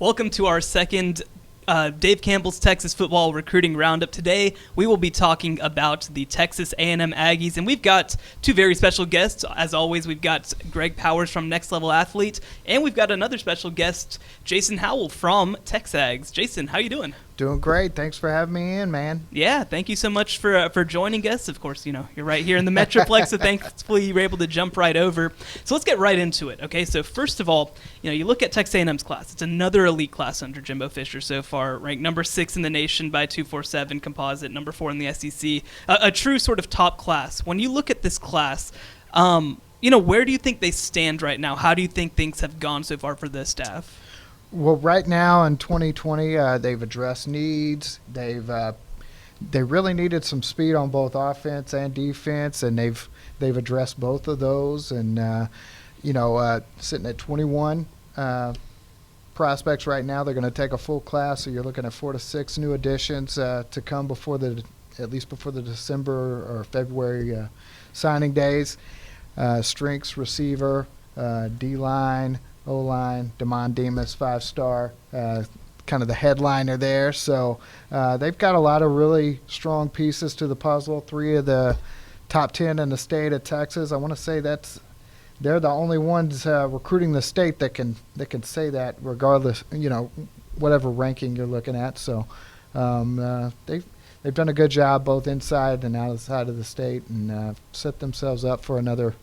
Welcome to our second Dave Campbell's Texas Football Recruiting Roundup. Today, we will be talking about the Texas A&M Aggies, and we've got two very special guests. As always, we've got Greg Powers from Next Level Athlete, and we've got another special guest, Jason Howell from TexAgs. Jason, how you doing? Doing great. Thanks for having me in, man. Yeah, thank you so much for joining us. Of course, you're right here in the Metroplex, so thankfully you were able to jump right over. So let's get right into it, okay? So first of all, you look at Texas A&M's class. It's another elite class under Jimbo Fisher so far, ranked number 6 in the nation by 247 composite, number 4 in the SEC. A true sort of top class. When you look at this class, where do you think they stand right now? How do you think things have gone so far for the staff? Well, right now in 2020, they've addressed needs. They really needed some speed on both offense and defense, and they've addressed both of those. And sitting at 21 prospects right now, they're going to take a full class. So you're looking at 4 to 6 new additions to come at least before the December or February signing days. Strengths, receiver, D-line, O-line, Damon Demas, 5-star, kind of the headliner there. So they've got a lot of really strong pieces to the puzzle. 3 of the top 10 in the state of Texas. I want to say they're the only ones recruiting the state that can say that, regardless, whatever ranking you're looking at. So they've done a good job both inside and outside of the state, and set themselves up for another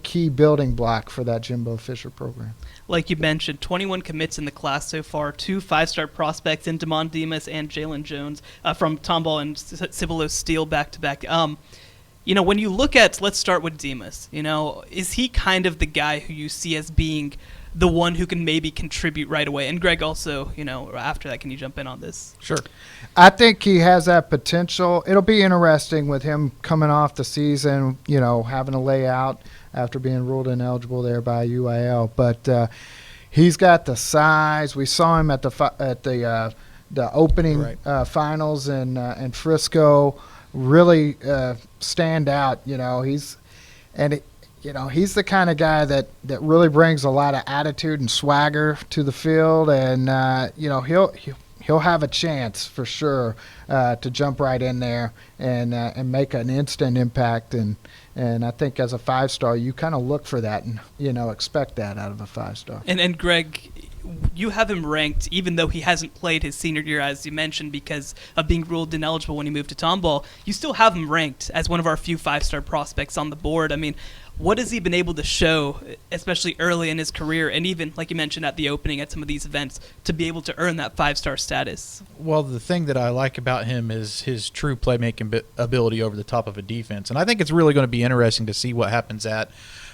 key building block for that Jimbo Fisher program. Like you mentioned, 21 commits in the class so far, 2 5-star prospects in Damon Demas and Jalen Jones from Tomball and Cibolo Steele back-to-back. When you look at, let's start with Demas, is he kind of the guy who you see as being the one who can maybe contribute right away? And Greg also, after that, can you jump in on this? Sure. I think he has that potential. It'll be interesting with him coming off the season, having a layout after being ruled ineligible there by UIL. But he's got the size. We saw him at the opening finals in Frisco really stand out. He's the kind of guy that really brings a lot of attitude and swagger to the field, and he'll have a chance for sure to jump right in there and make an instant impact. And I think as a 5-star, you kind of look for that and expect that out of a 5-star. And Greg, you have him ranked, even though he hasn't played his senior year, as you mentioned, because of being ruled ineligible when he moved to Tomball. You still have him ranked as one of our few 5-star prospects on the board. I mean, what has he been able to show, especially early in his career, and even, like you mentioned, at the opening at some of these events, to be able to earn that 5-star status? Well, the thing that I like about him is his true playmaking ability over the top of a defense. And I think it's really going to be interesting to see what happens at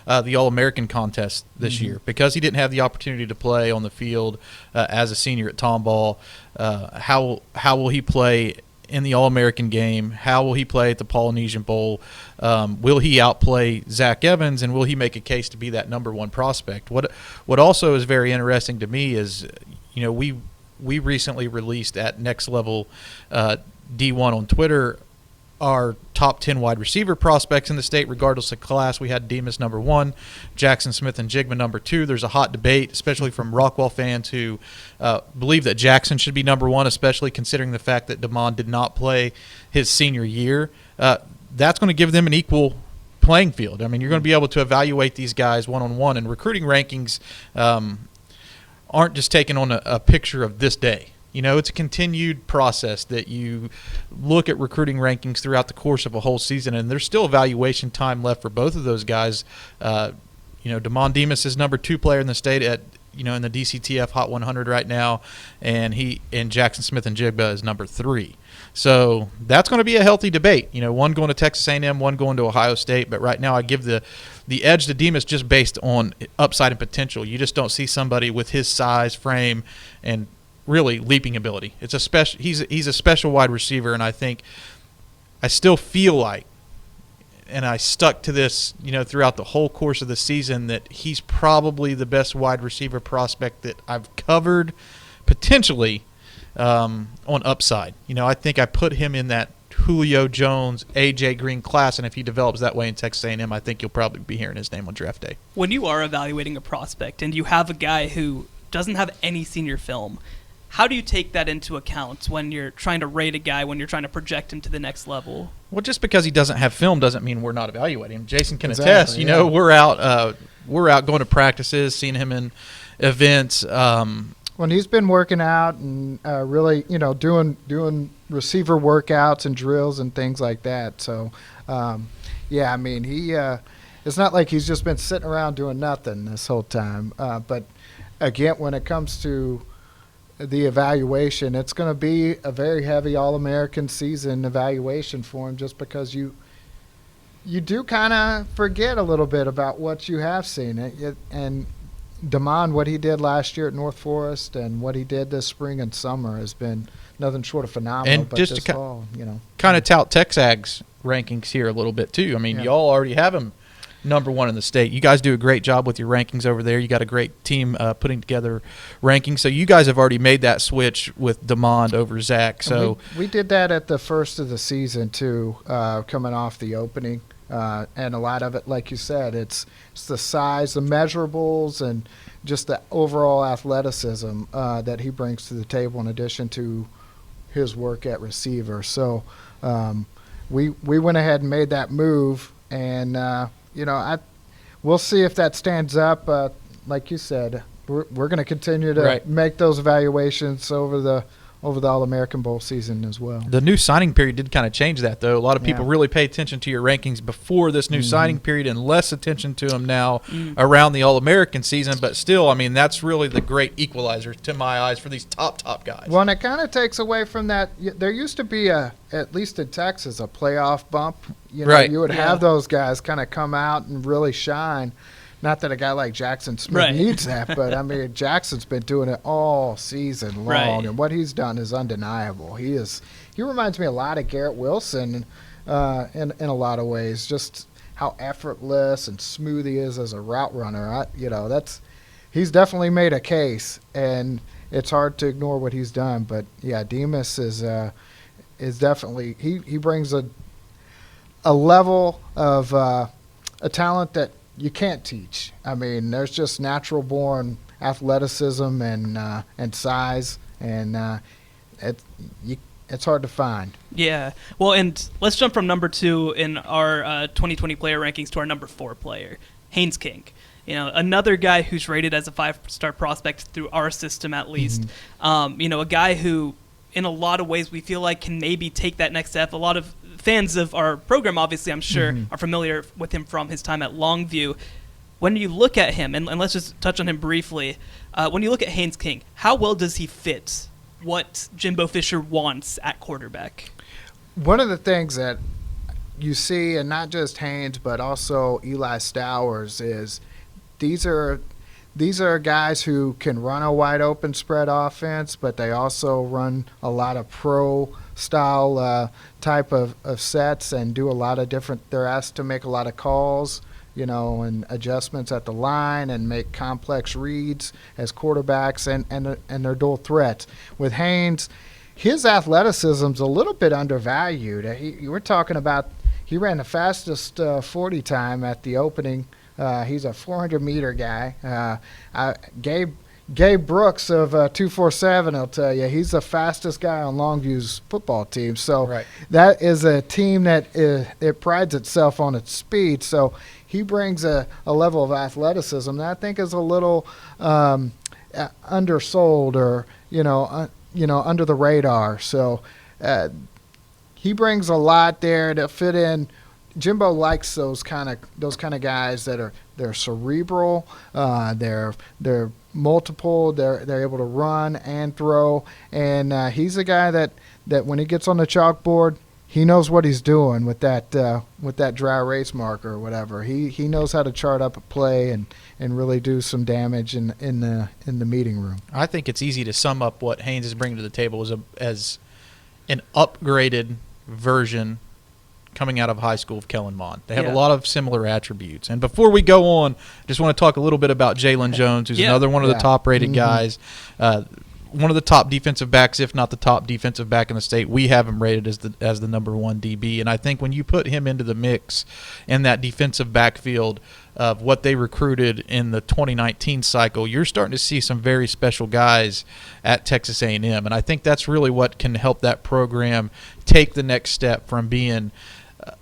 the All-American contest this year, because he didn't have the opportunity to play on the field as a senior at Tomball. How will he play in the All-American game? How will he play at the Polynesian Bowl? Will he outplay Zach Evans, and will he make a case to be that number 1 prospect? What also is very interesting to me is, we recently released at Next Level D1 on Twitter our top 10 wide receiver prospects in the state, regardless of class. We had Demas number 1, Jackson Smith and Jigma number 2. There's a hot debate, especially from Rockwall fans who believe that Jackson should be number 1, especially considering the fact that Damon did not play his senior year. That's going to give them an equal playing field. I mean, you're going to be able to evaluate these guys one-on-one, and recruiting rankings aren't just taken on a picture of this day. It's a continued process that you look at recruiting rankings throughout the course of a whole season, and there's still evaluation time left for both of those guys. Damon Demas is number 2 player in the state at in the DCTF Hot 100 right now, and Jackson Smith and Jigba is number 3. So that's going to be a healthy debate. One going to Texas A&M, one going to Ohio State. But right now, I give the edge to Demas just based on upside and potential. You just don't see somebody with his size, frame, and really leaping ability. It's a special. He's a special wide receiver, and I still feel like, and I stuck to this, throughout the whole course of the season, that he's probably the best wide receiver prospect that I've covered, potentially on upside. I think I put him in that Julio Jones, A.J. Green class, and if he develops that way in Texas A&M, I think you'll probably be hearing his name on draft day. When you are evaluating a prospect and you have a guy who doesn't have any senior film. How do you take that into account when you're trying to rate a guy, when you're trying to project him to the next level? Well, just because he doesn't have film doesn't mean we're not evaluating him. Jason can Exactly, attest. yeah. We're out going to practices, seeing him in events. When he's been working out and really, doing receiver workouts and drills and things like that. So, yeah, I mean, it's not like he's just been sitting around doing nothing this whole time. But again, when it comes to the evaluation, it's going to be a very heavy All-American season evaluation for him, just because you do kind of forget a little bit about what you have seen. And Damon, what he did last year at North Forest and what he did this spring and summer has been nothing short of phenomenal. And but just this to fall, kind of tout Texag's rankings here a little bit too. I mean, Yeah. y'all already have him number one in the state. You guys do a great job with your rankings over there. You got a great team putting together rankings. So you guys have already made that switch with Damond over Zach. So we did that at the first of the season too, coming off the opening. And a lot of it, like you said, it's the size, the measurables, and just the overall athleticism that he brings to the table in addition to his work at receiver. So we went ahead and made that move, and we'll see if that stands up. Like you said, we're going to continue to make those evaluations over the All-American Bowl season as well. the new signing period did kind of change that, though. A lot of people Yeah. really pay attention to your rankings before this new signing period and less attention to them now around the All-American season. But still, I mean, that's really the great equalizer to my eyes for these top guys. Well, and it kind of takes away from that. There used to be at least in Texas, a playoff bump. Right. You would Yeah. have those guys kind of come out and really shine. Not that a guy like Jackson Smith Right. needs that, but I mean, Jackson's been doing it all season long, Right. and what he's done is undeniable. He reminds me a lot of Garrett Wilson in a lot of ways, just how effortless and smooth he is as a route runner. He's definitely made a case, and it's hard to ignore what he's done. But yeah, Demas is definitely he brings a level of a talent that you can't teach. I mean, there's just natural born athleticism and size, and it's hard to find. Yeah. Well, and let's jump from number 2 in our 2020 player rankings to our number 4 player, Haynes King. Another guy who's rated as a 5-star prospect through our system at least. A guy who, in a lot of ways, we feel like can maybe take that next step. A lot of fans of our program, obviously, I'm sure, are familiar with him from his time at Longview. When you look at him, and let's just touch on him briefly, when you look at Haynes King, how well does he fit what Jimbo Fisher wants at quarterback? One of the things that you see, and not just Haynes, but also Eli Stowers, is these are guys who can run a wide open spread offense, but they also run a lot of pro style type of sets and do a lot of different. They're asked to make a lot of calls, and adjustments at the line and make complex reads as quarterbacks, and they're dual threats. With Haynes, his athleticism's a little bit undervalued. You were talking about he ran the fastest 40 time at the opening. He's a 400-meter guy. Gabe Brooks of 247 will tell you he's the fastest guy on Longview's football team. So that is a team that it prides itself on its speed. So he brings a level of athleticism that I think is a little undersold or under the radar. So he brings a lot there to fit in. Jimbo likes those kind of guys that they're cerebral, they're multiple, they're able to run and throw, and he's a guy that when he gets on the chalkboard, he knows what he's doing with that dry erase marker or whatever. He knows how to chart up a play and really do some damage in the meeting room. I think it's easy to sum up what Haynes is bringing to the table as an upgraded version coming out of high school of Kellen Mond. They have a lot of similar attributes. And before we go on, I just want to talk a little bit about Jalen Jones, who's another one of the top-rated guys. One of the top defensive backs, if not the top defensive back in the state. We have him rated as the number 1 DB. And I think when you put him into the mix in that defensive backfield, of what they recruited in the 2019 cycle, you're starting to see some very special guys at Texas A&M, and I think that's really what can help that program take the next step from being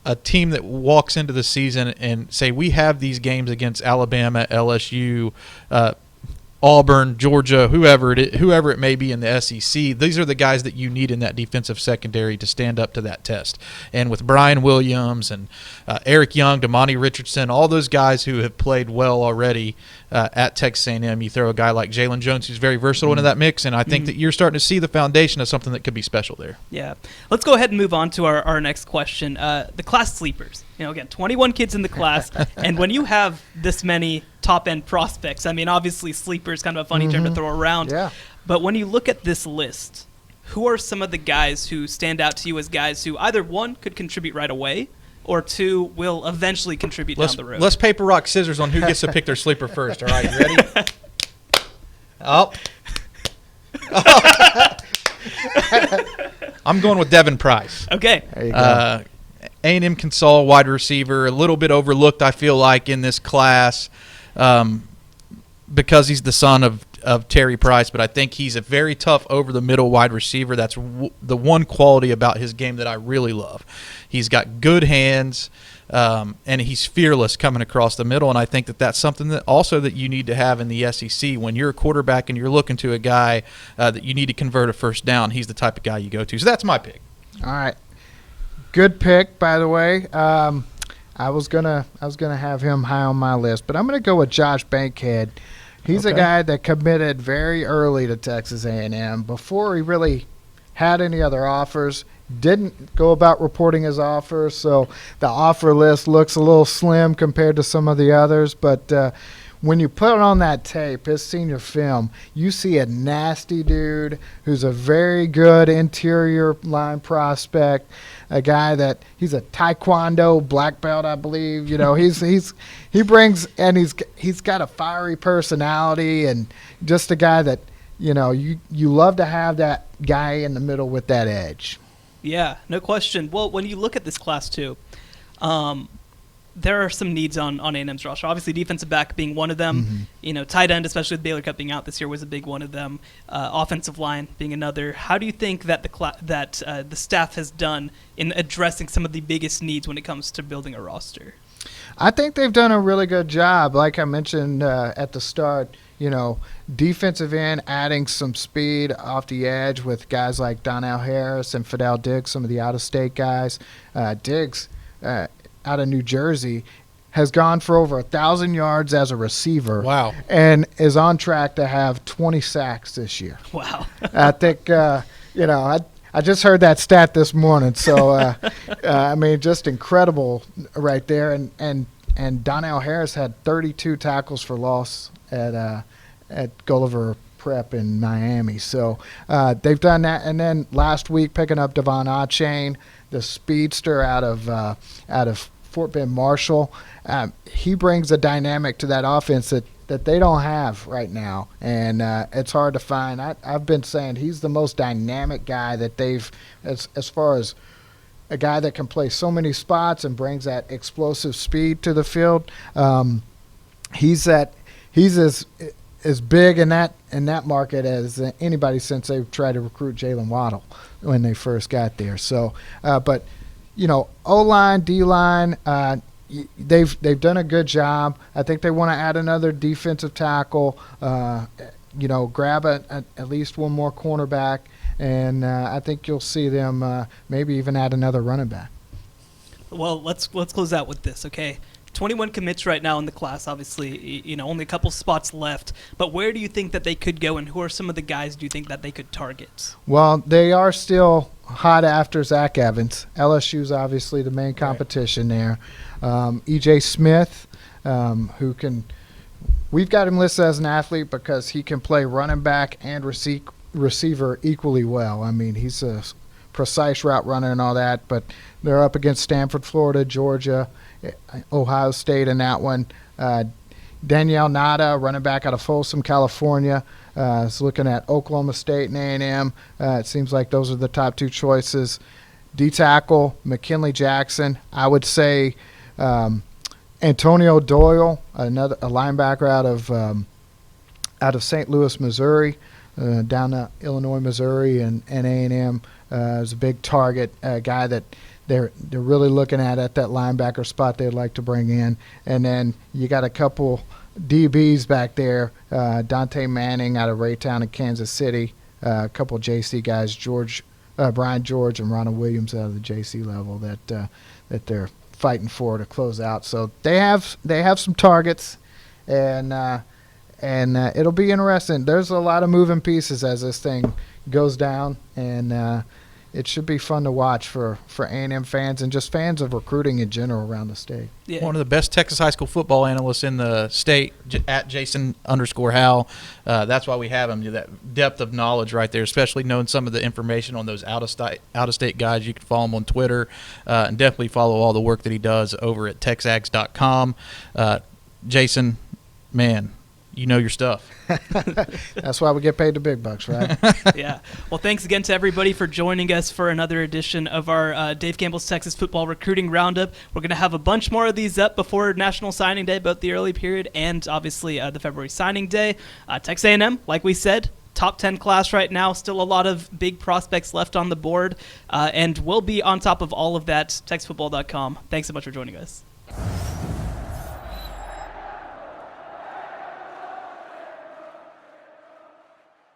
a team that walks into the season and say, we have these games against Alabama, LSU, Auburn, Georgia, whoever it may be in the SEC. These are the guys that you need in that defensive secondary to stand up to that test. And with Brian Williams and Eric Young, Damani Richardson, all those guys who have played well already at Texas A&M, you throw a guy like Jalen Jones, who's very versatile into that mix, and I think that you're starting to see the foundation of something that could be special there. Yeah. Let's go ahead and move on to our next question. The class sleepers. Again, 21 kids in the class, and when you have this many top-end prospects, I mean, obviously sleeper is kind of a funny term to throw around. Yeah. But when you look at this list, who are some of the guys who stand out to you as guys who either, one, could contribute right away, or two, will eventually contribute down the road? Let's paper, rock, scissors on who gets to pick their sleeper first. All right, you ready? Oh. I'm going with Devin Price. Okay. There you go. A&M Consol wide receiver, a little bit overlooked, I feel like, in this class because he's the son of Terry Price, but I think he's a very tough over-the-middle wide receiver. That's the one quality about his game that I really love. He's got good hands, and he's fearless coming across the middle, and I think that that's something that also that you need to have in the SEC. When you're a quarterback and you're looking to a guy that you need to convert a first down, he's the type of guy you go to. So that's my pick. All right. Good pick, by the way. I was gonna have him high on my list, but I'm gonna go with Josh Bankhead. He's a guy that committed very early to Texas A&M before he really had any other offers. Didn't go about reporting his offers, so the offer list looks a little slim compared to some of the others. But when you put on that tape, his senior film, you see a nasty dude who's a very good interior line prospect, a guy that he's a Taekwondo black belt, I believe. He brings, and he's got a fiery personality, and just a guy that you love to have that guy in the middle with that edge. Yeah, no question. Well, when you look at this class too, there are some needs on A&M's roster. Obviously, defensive back being one of them. Tight end, especially with Baylor Cup being out this year, was a big one of them. Offensive line being another. How do you think that the staff has done in addressing some of the biggest needs when it comes to building a roster? I think they've done a really good job. Like I mentioned at the start, defensive end, adding some speed off the edge with guys like Donnell Harris and Fidel Diggs, some of the out-of-state guys. Diggs, out of New Jersey, has gone for over 1,000 yards as a receiver. Wow. And is on track to have 20 sacks this year. Wow. I think, I just heard that stat this morning. So, I mean, just incredible right there. And Donnell Harris had 32 tackles for loss at Gulliver Prep in Miami. So they've done that. And then last week picking up Devon Achane, the speedster out of Fort Bend Marshall. He brings a dynamic to that offense that they don't have right now, and it's hard to find. I've been saying he's the most dynamic guy that they've, as far as a guy that can play so many spots and brings that explosive speed to the field. He's as big in that market as anybody since they've tried to recruit Jalen Waddle when they first got there. So, but O-line, D-line, they've done a good job. I think they want to add another defensive tackle. Grab at least one more cornerback, and I think you'll see them maybe even add another running back. Well, let's close out with this, okay? 21 commits right now in the class, obviously, only a couple spots left. But where do you think that they could go, and who are some of the guys do you think that they could target? Well, they are still hot after Zach Evans. LSU's obviously the main competition there. E.J. Smith, we've got him listed as an athlete because he can play running back and receiver equally well. I mean, he's a precise route runner and all that, but they're up against Stanford, Florida, Georgia, Ohio State in that one. Danielle Nada, running back out of Folsom, California, is looking at Oklahoma State and A&M. It seems like those are the top two choices. D-tackle, McKinley Jackson. I would say Antonio Doyle, a linebacker out of St. Louis, Missouri, down to Illinois, Missouri, and A&M, is a big target, a guy that they're really looking at that linebacker spot they'd like to bring in. And then you got a couple DBs back there, Dante Manning out of Raytown in Kansas City, a couple JC guys, Brian George and Ronald Williams out of the JC level that they're fighting for to close out. So they have some targets, and it'll be interesting. There's a lot of moving pieces as this thing goes down, and it should be fun to watch for A&M fans and just fans of recruiting in general around the state. Yeah. One of the best Texas high school football analysts in the state, at Jason_Howell. That's why we have him. That depth of knowledge right there, especially knowing some of the information on those out-of-state guys. You can follow him on Twitter, and definitely follow all the work that he does over at texags.com. Jason, man, you know your stuff. That's why we get paid the big bucks, right? Yeah. Well, thanks again to everybody for joining us for another edition of our Dave Campbell's Texas Football Recruiting Roundup. We're going to have a bunch more of these up before National Signing Day, both the early period and obviously the February signing day. Texas A&M, like we said, top 10 class right now. Still a lot of big prospects left on the board, and we'll be on top of all of that, texasfootball.com. Thanks so much for joining us.